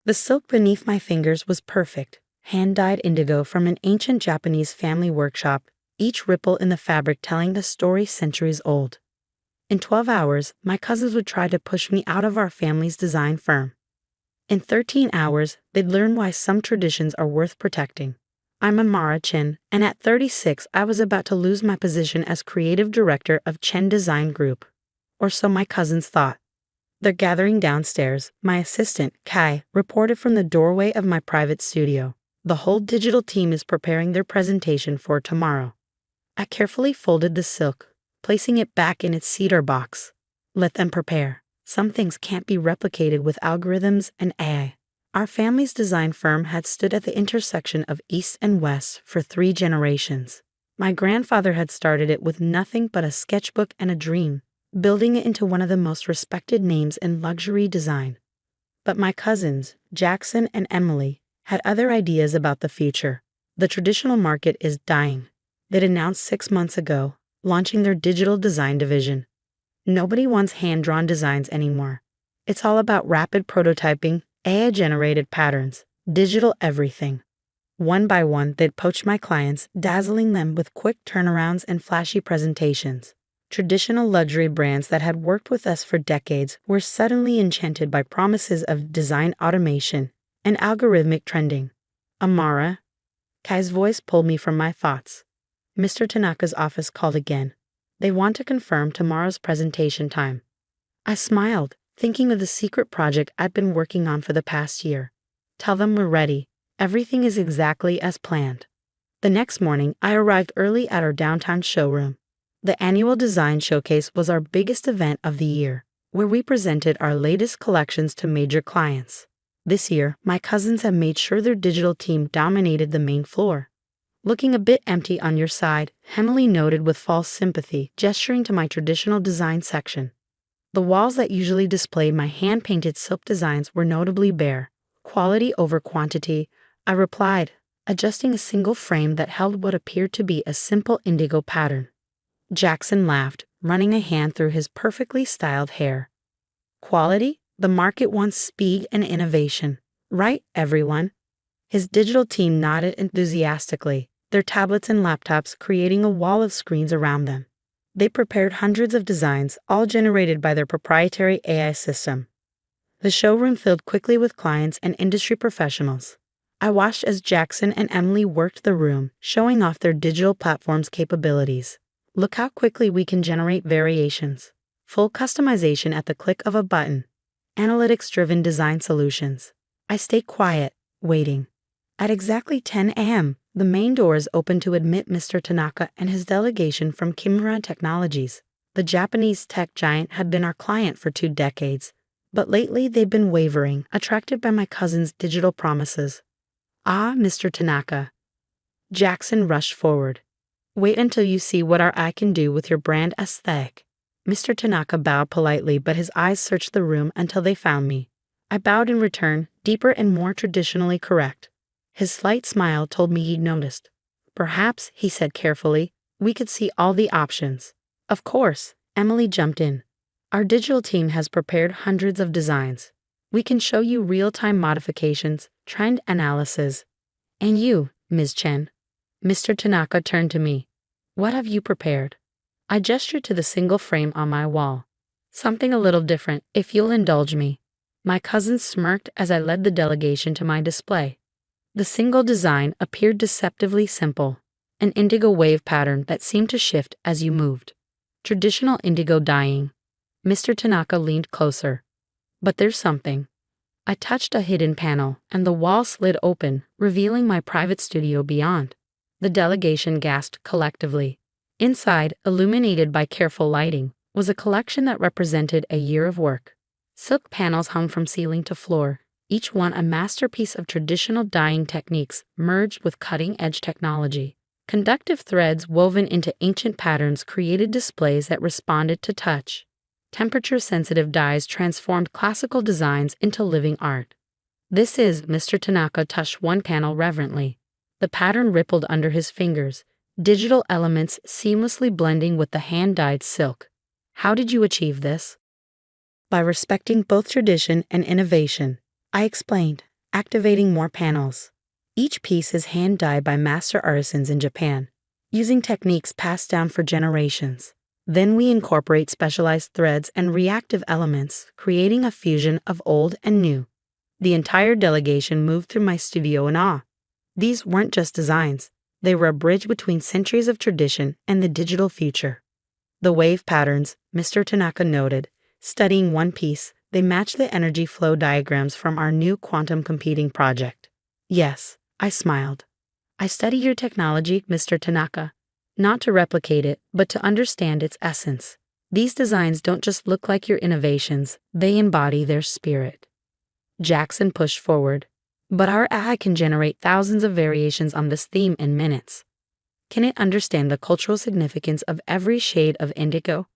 The silk beneath my fingers was perfect, hand-dyed indigo from an ancient Japanese family workshop, each ripple in the fabric telling a story centuries old. In 12 hours, my cousins would try to push me out of our family's design firm. In 13 hours, they'd learn why some traditions are worth protecting. I'm Amara Chen, and at 36, I was about to lose my position as creative director of Chen Design Group. Or so my cousins thought. They're gathering downstairs. My assistant, Kai, reported from the doorway of my private studio. The whole digital team is preparing their presentation for tomorrow. I carefully folded the silk, placing it back in its cedar box. Let them prepare. Some things can't be replicated with algorithms and AI. Our family's design firm had stood at the intersection of East and West for 3 generations. My grandfather had started it with nothing but a sketchbook and a dream, building it into one of the most respected names in luxury design. But my cousins, Jackson and Emily, had other ideas about the future. The traditional market is dying. They'd announced 6 months ago, launching their digital design division. Nobody wants hand-drawn designs anymore. It's all about rapid prototyping, AI-generated patterns, digital everything. One by one, they'd poach my clients, dazzling them with quick turnarounds and flashy presentations. Traditional luxury brands that had worked with us for decades were suddenly enchanted by promises of design automation and algorithmic trending. Amara, Kai's voice pulled me from my thoughts. Mr. Tanaka's office called again. They want to confirm tomorrow's presentation time. I smiled, thinking of the secret project I'd been working on for the past year. Tell them we're ready. Everything is exactly as planned. The next morning, I arrived early at our downtown showroom. The annual design showcase was our biggest event of the year, where we presented our latest collections to major clients. This year, my cousins have made sure their digital team dominated the main floor. Looking a bit empty on your side, Emily noted with false sympathy, gesturing to my traditional design section. The walls that usually display my hand-painted silk designs were notably bare. Quality over quantity, I replied, adjusting a single frame that held what appeared to be a simple indigo pattern. Jackson laughed, running a hand through his perfectly styled hair. Quality? The market wants speed and innovation. Right, everyone? His digital team nodded enthusiastically, their tablets and laptops creating a wall of screens around them. They prepared hundreds of designs, all generated by their proprietary AI system. The showroom filled quickly with clients and industry professionals. I watched as Jackson and Emily worked the room, showing off their digital platform's capabilities. Look how quickly we can generate variations. Full customization at the click of a button. Analytics-driven design solutions. I stayed quiet, waiting. At exactly 10 a.m., the main doors opened to admit Mr. Tanaka and his delegation from Kimura Technologies. The Japanese tech giant had been our client for 2 decades, but lately they'd been wavering, attracted by my cousin's digital promises. Ah, Mr. Tanaka. Jackson rushed forward. Wait until you see what our eye can do with your brand aesthetic. Mr. Tanaka bowed politely, but his eyes searched the room until they found me. I bowed in return, deeper and more traditionally correct. His slight smile told me he'd noticed. Perhaps, he said carefully, we could see all the options. Of course, Emily jumped in. Our digital team has prepared hundreds of designs. We can show you real-time modifications, trend analysis. And you, Ms. Chen. Mr. Tanaka turned to me. What have you prepared? I gestured to the single frame on my wall. Something a little different, if you'll indulge me. My cousin smirked as I led the delegation to my display. The single design appeared deceptively simple, an indigo wave pattern that seemed to shift as you moved. Traditional indigo dyeing. Mr. Tanaka leaned closer. But there's something. I touched a hidden panel, and the wall slid open, revealing my private studio beyond. The delegation gasped collectively. Inside, illuminated by careful lighting, was a collection that represented a year of work. Silk panels hung from ceiling to floor, each one a masterpiece of traditional dyeing techniques merged with cutting-edge technology. Conductive threads woven into ancient patterns created displays that responded to touch. Temperature-sensitive dyes transformed classical designs into living art. This is, Mr. Tanaka touched one panel reverently. The pattern rippled under his fingers, digital elements seamlessly blending with the hand-dyed silk. How did you achieve this? By respecting both tradition and innovation, I explained, activating more panels. Each piece is hand-dyed by master artisans in Japan, using techniques passed down for generations. Then we incorporate specialized threads and reactive elements, creating a fusion of old and new. The entire delegation moved through my studio in awe. These weren't just designs, they were a bridge between centuries of tradition and the digital future. The wave patterns, Mr. Tanaka noted, studying one piece, they match the energy flow diagrams from our new quantum computing project. Yes, I smiled. I study your technology, Mr. Tanaka. Not to replicate it, but to understand its essence. These designs don't just look like your innovations, they embody their spirit. Jackson pushed forward. But our AI can generate thousands of variations on this theme in minutes. Can it understand the cultural significance of every shade of indigo?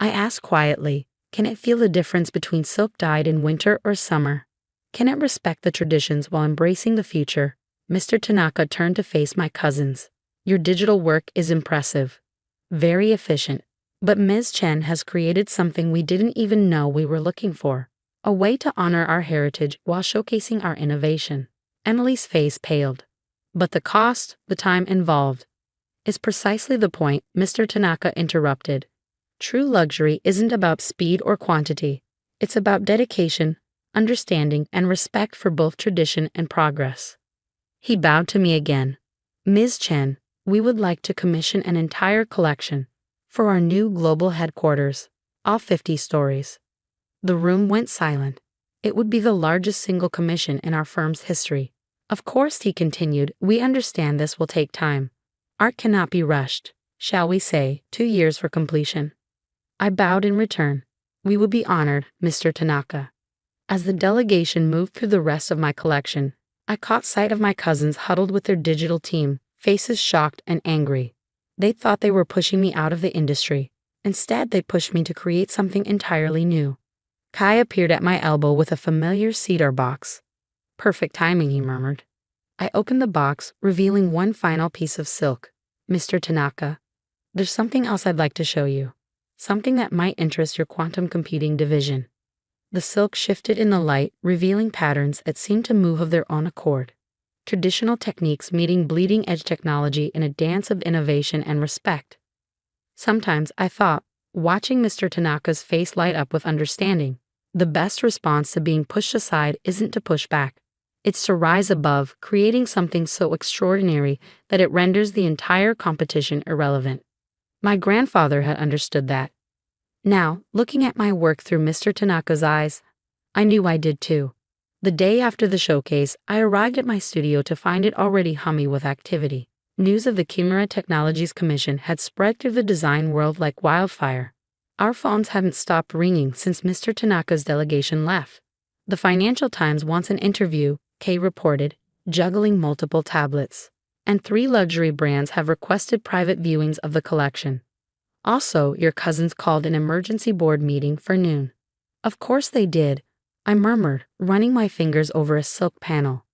I asked quietly. Can it feel the difference between silk dyed in winter or summer? Can it respect the traditions while embracing the future? Mr. Tanaka turned to face my cousins. Your digital work is impressive. Very efficient. But Ms. Chen has created something we didn't even know we were looking for. A way to honor our heritage while showcasing our innovation. Emily's face paled. But the cost, the time involved, is precisely the point, Mr. Tanaka interrupted. True luxury isn't about speed or quantity. It's about dedication, understanding, and respect for both tradition and progress. He bowed to me again. Ms. Chen, we would like to commission an entire collection for our new global headquarters, all 50 stories. The room went silent. It would be the largest single commission in our firm's history. Of course, he continued, we understand this will take time. Art cannot be rushed. Shall we say, 2 years for completion? I bowed in return. We would be honored, Mr. Tanaka. As the delegation moved through the rest of my collection, I caught sight of my cousins huddled with their digital team, faces shocked and angry. They thought they were pushing me out of the industry. Instead, they pushed me to create something entirely new. Kai appeared at my elbow with a familiar cedar box. Perfect timing, he murmured. I opened the box, revealing one final piece of silk. Mr. Tanaka, there's something else I'd like to show you. Something that might interest your quantum computing division. The silk shifted in the light, revealing patterns that seemed to move of their own accord. Traditional techniques meeting bleeding-edge technology in a dance of innovation and respect. Sometimes I thought, watching Mr. Tanaka's face light up with understanding, the best response to being pushed aside isn't to push back. It's to rise above, creating something so extraordinary that it renders the entire competition irrelevant. My grandfather had understood that. Now, looking at my work through Mr. Tanaka's eyes, I knew I did too. The day after the showcase, I arrived at my studio to find it already humming with activity. News of the Kimura Technologies Commission had spread through the design world like wildfire. Our phones hadn't stopped ringing since Mr. Tanaka's delegation left. The Financial Times wants an interview, Kay reported, juggling multiple tablets. And 3 luxury brands have requested private viewings of the collection. Also, your cousins called an emergency board meeting for noon. Of course they did, I murmured, running my fingers over a silk panel.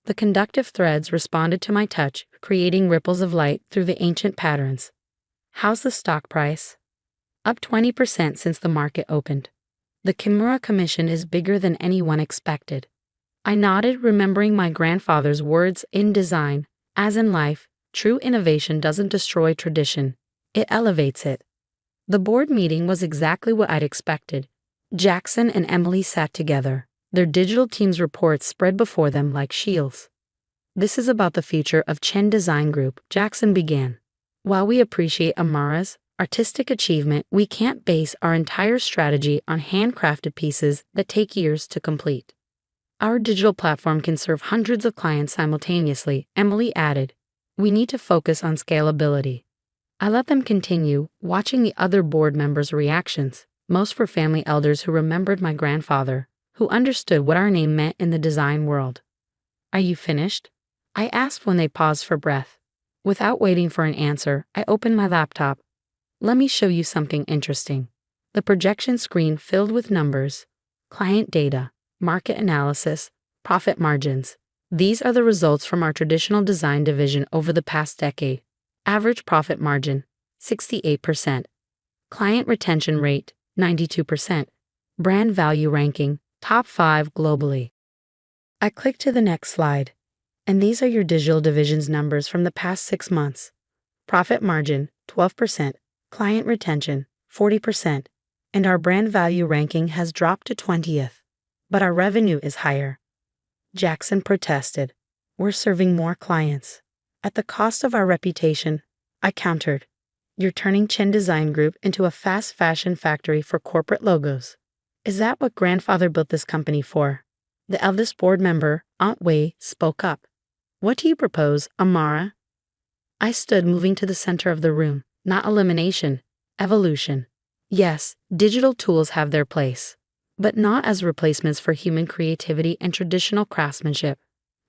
The conductive threads responded to my touch, creating ripples of light through the ancient patterns. How's the stock price? Up 20% since the market opened. The Kimura Commission is bigger than anyone expected. I nodded, remembering my grandfather's words in design. As in life, true innovation doesn't destroy tradition, it elevates it. The board meeting was exactly what I'd expected. Jackson and Emily sat together, their digital team's reports spread before them like shields. This is about the future of Chen Design Group, Jackson began. While we appreciate Amara's artistic achievement, we can't base our entire strategy on handcrafted pieces that take years to complete. Our digital platform can serve hundreds of clients simultaneously, Emily added. We need to focus on scalability. I let them continue, watching the other board members' reactions. Most were family elders who remembered my grandfather, who understood what our name meant in the design world. Are you finished? I asked when they paused for breath. Without waiting for an answer, I opened my laptop. Let me show you something interesting. The projection screen filled with numbers, client data, market analysis, profit margins. These are the results from our traditional design division over the past decade. Average profit margin, 68%. Client retention rate, 92%. Brand value ranking, top 5 globally. I clicked to the next slide. And these are your digital division's numbers from the past 6 months. Profit margin, 12%. Client retention, 40%. And our brand value ranking has dropped to 20th. But our revenue is higher. Jackson protested. We're serving more clients. At the cost of our reputation, I countered. You're turning Chen Design Group into a fast fashion factory for corporate logos. Is that what grandfather built this company for? The eldest board member, Aunt Wei, spoke up. What do you propose, Amara? I stood moving to the center of the room. Not elimination, evolution. Yes, digital tools have their place, but not as replacements for human creativity and traditional craftsmanship.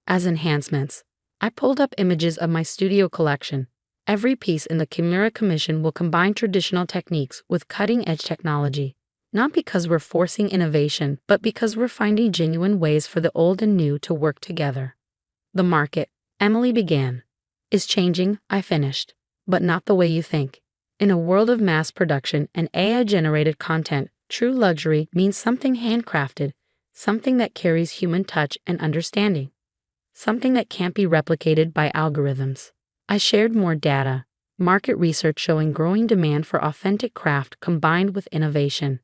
As enhancements. I pulled up images of my studio collection. Every piece in the Chimera Commission will combine traditional techniques with cutting-edge technology. Not because we're forcing innovation, but because we're finding genuine ways for the old and new to work together. The market, Emily began, is changing, I finished, but not the way you think. In a world of mass production and AI-generated content, true luxury means something handcrafted, something that carries human touch and understanding, something that can't be replicated by algorithms. I shared more data, market research showing growing demand for authentic craft combined with innovation,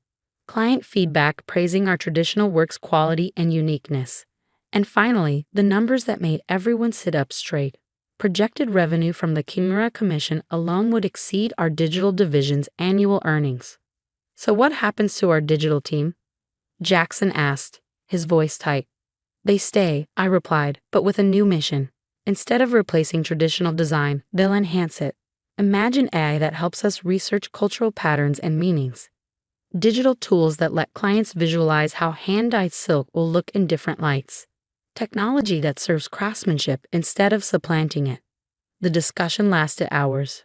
client feedback praising our traditional work's quality and uniqueness, and finally, the numbers that made everyone sit up straight. Projected revenue from the Chimera Commission alone would exceed our digital division's annual earnings. So what happens to our digital team? Jackson asked, his voice tight. They stay, I replied, but with a new mission. Instead of replacing traditional design, they'll enhance it. Imagine AI that helps us research cultural patterns and meanings. Digital tools that let clients visualize how hand-dyed silk will look in different lights. Technology that serves craftsmanship instead of supplanting it. The discussion lasted hours.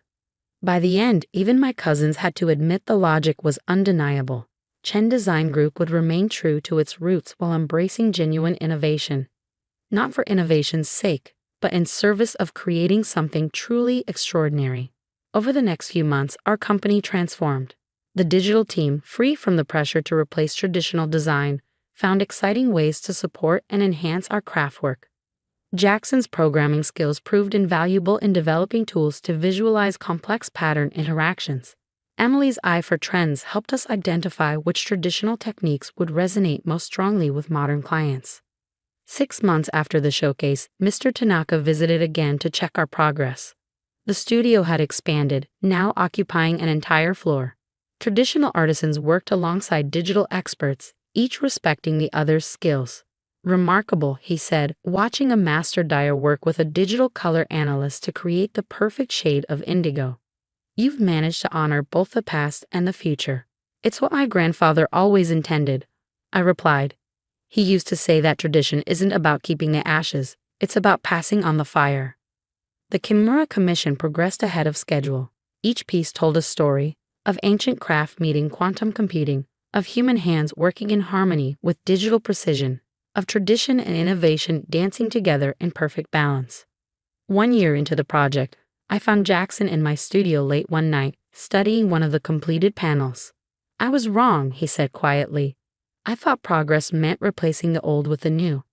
By the end, even my cousins had to admit the logic was undeniable. Chen Design Group would remain true to its roots while embracing genuine innovation. Not for innovation's sake, but in service of creating something truly extraordinary. Over the next few months, our company transformed. The digital team, free from the pressure to replace traditional design, found exciting ways to support and enhance our craftwork. Jackson's programming skills proved invaluable in developing tools to visualize complex pattern interactions. Emily's eye for trends helped us identify which traditional techniques would resonate most strongly with modern clients. 6 months after the showcase, Mr. Tanaka visited again to check our progress. The studio had expanded, now occupying an entire floor. Traditional artisans worked alongside digital experts, each respecting the other's skills. Remarkable, he said, watching a master dyer work with a digital color analyst to create the perfect shade of indigo. You've managed to honor both the past and the future. It's what my grandfather always intended, I replied. He used to say that tradition isn't about keeping the ashes, it's about passing on the fire. The Chimera Commission progressed ahead of schedule. Each piece told a story, of ancient craft meeting quantum computing, of human hands working in harmony with digital precision, of tradition and innovation dancing together in perfect balance. 1 year into the project, I found Jackson in my studio late one night, studying one of the completed panels. I was wrong, he said quietly. I thought progress meant replacing the old with the new.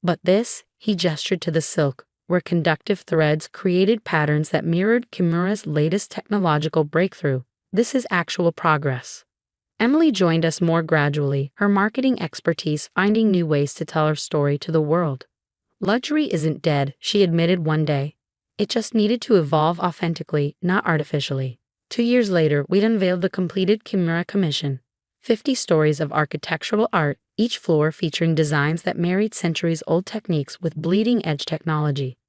But this, he gestured to the silk, where conductive threads created patterns that mirrored Chimera's latest technological breakthrough. This is actual progress. Emily joined us more gradually, her marketing expertise finding new ways to tell her story to the world. Luxury isn't dead, she admitted one day. It just needed to evolve authentically, not artificially. 2 years later, we'd unveiled the completed Chimera Commission. 50 stories of architectural art, each floor featuring designs that married centuries-old techniques with bleeding-edge technology.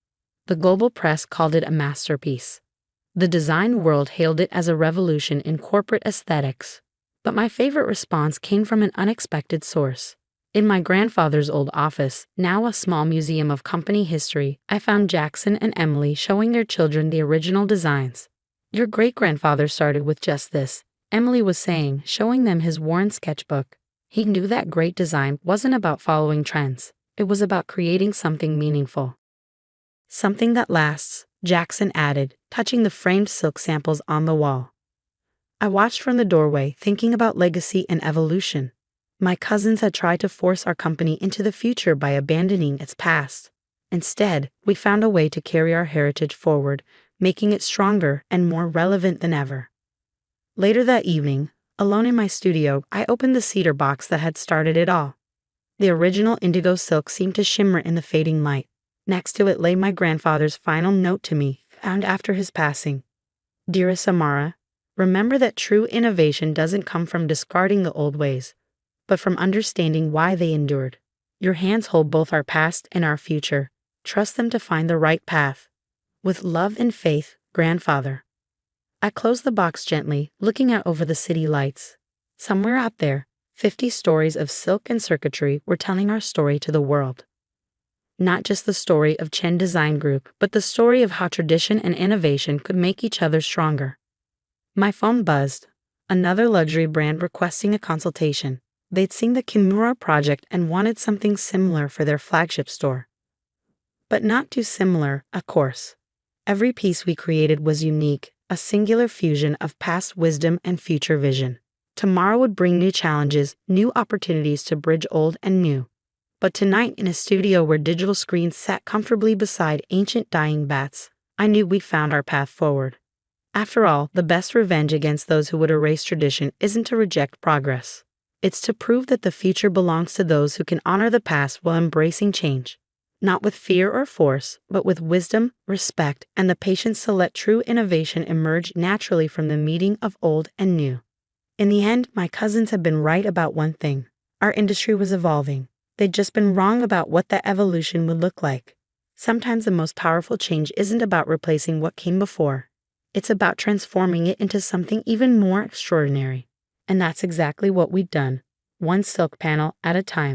The global press called it a masterpiece. The design world hailed it as a revolution in corporate aesthetics. But my favorite response came from an unexpected source. In my grandfather's old office, now a small museum of company history, I found Jackson and Emily showing their children the original designs. Your great-grandfather started with just this, Emily was saying, showing them his worn sketchbook. He knew that great design wasn't about following trends. It was about creating something meaningful. Something that lasts, Jackson added, touching the framed silk samples on the wall. I watched from the doorway, thinking about legacy and evolution. My cousins had tried to force our company into the future by abandoning its past. Instead, we found a way to carry our heritage forward, making it stronger and more relevant than ever. Later that evening, alone in my studio, I opened the cedar box that had started it all. The original indigo silk seemed to shimmer in the fading light. Next to it lay my grandfather's final note to me, found after his passing. Dearest Amara, remember that true innovation doesn't come from discarding the old ways, but from understanding why they endured. Your hands hold both our past and our future. Trust them to find the right path. With love and faith, Grandfather. I closed the box gently, looking out over the city lights. Somewhere out there, 50 stories of silk and circuitry were telling our story to the world. Not just the story of Chen Design Group, but the story of how tradition and innovation could make each other stronger. My phone buzzed. Another luxury brand requesting a consultation. They'd seen the Kimura project and wanted something similar for their flagship store. But not too similar, of course. Every piece we created was unique, a singular fusion of past wisdom and future vision. Tomorrow would bring new challenges, new opportunities to bridge old and new. But tonight, in a studio where digital screens sat comfortably beside ancient dying bats, I knew we'd found our path forward. After all, the best revenge against those who would erase tradition isn't to reject progress. It's to prove that the future belongs to those who can honor the past while embracing change. Not with fear or force, but with wisdom, respect, and the patience to let true innovation emerge naturally from the meeting of old and new. In the end, my cousins had been right about one thing. Our industry was evolving. They'd just been wrong about what that evolution would look like. Sometimes the most powerful change isn't about replacing what came before. It's about transforming it into something even more extraordinary. And that's exactly what we'd done, one silk panel at a time.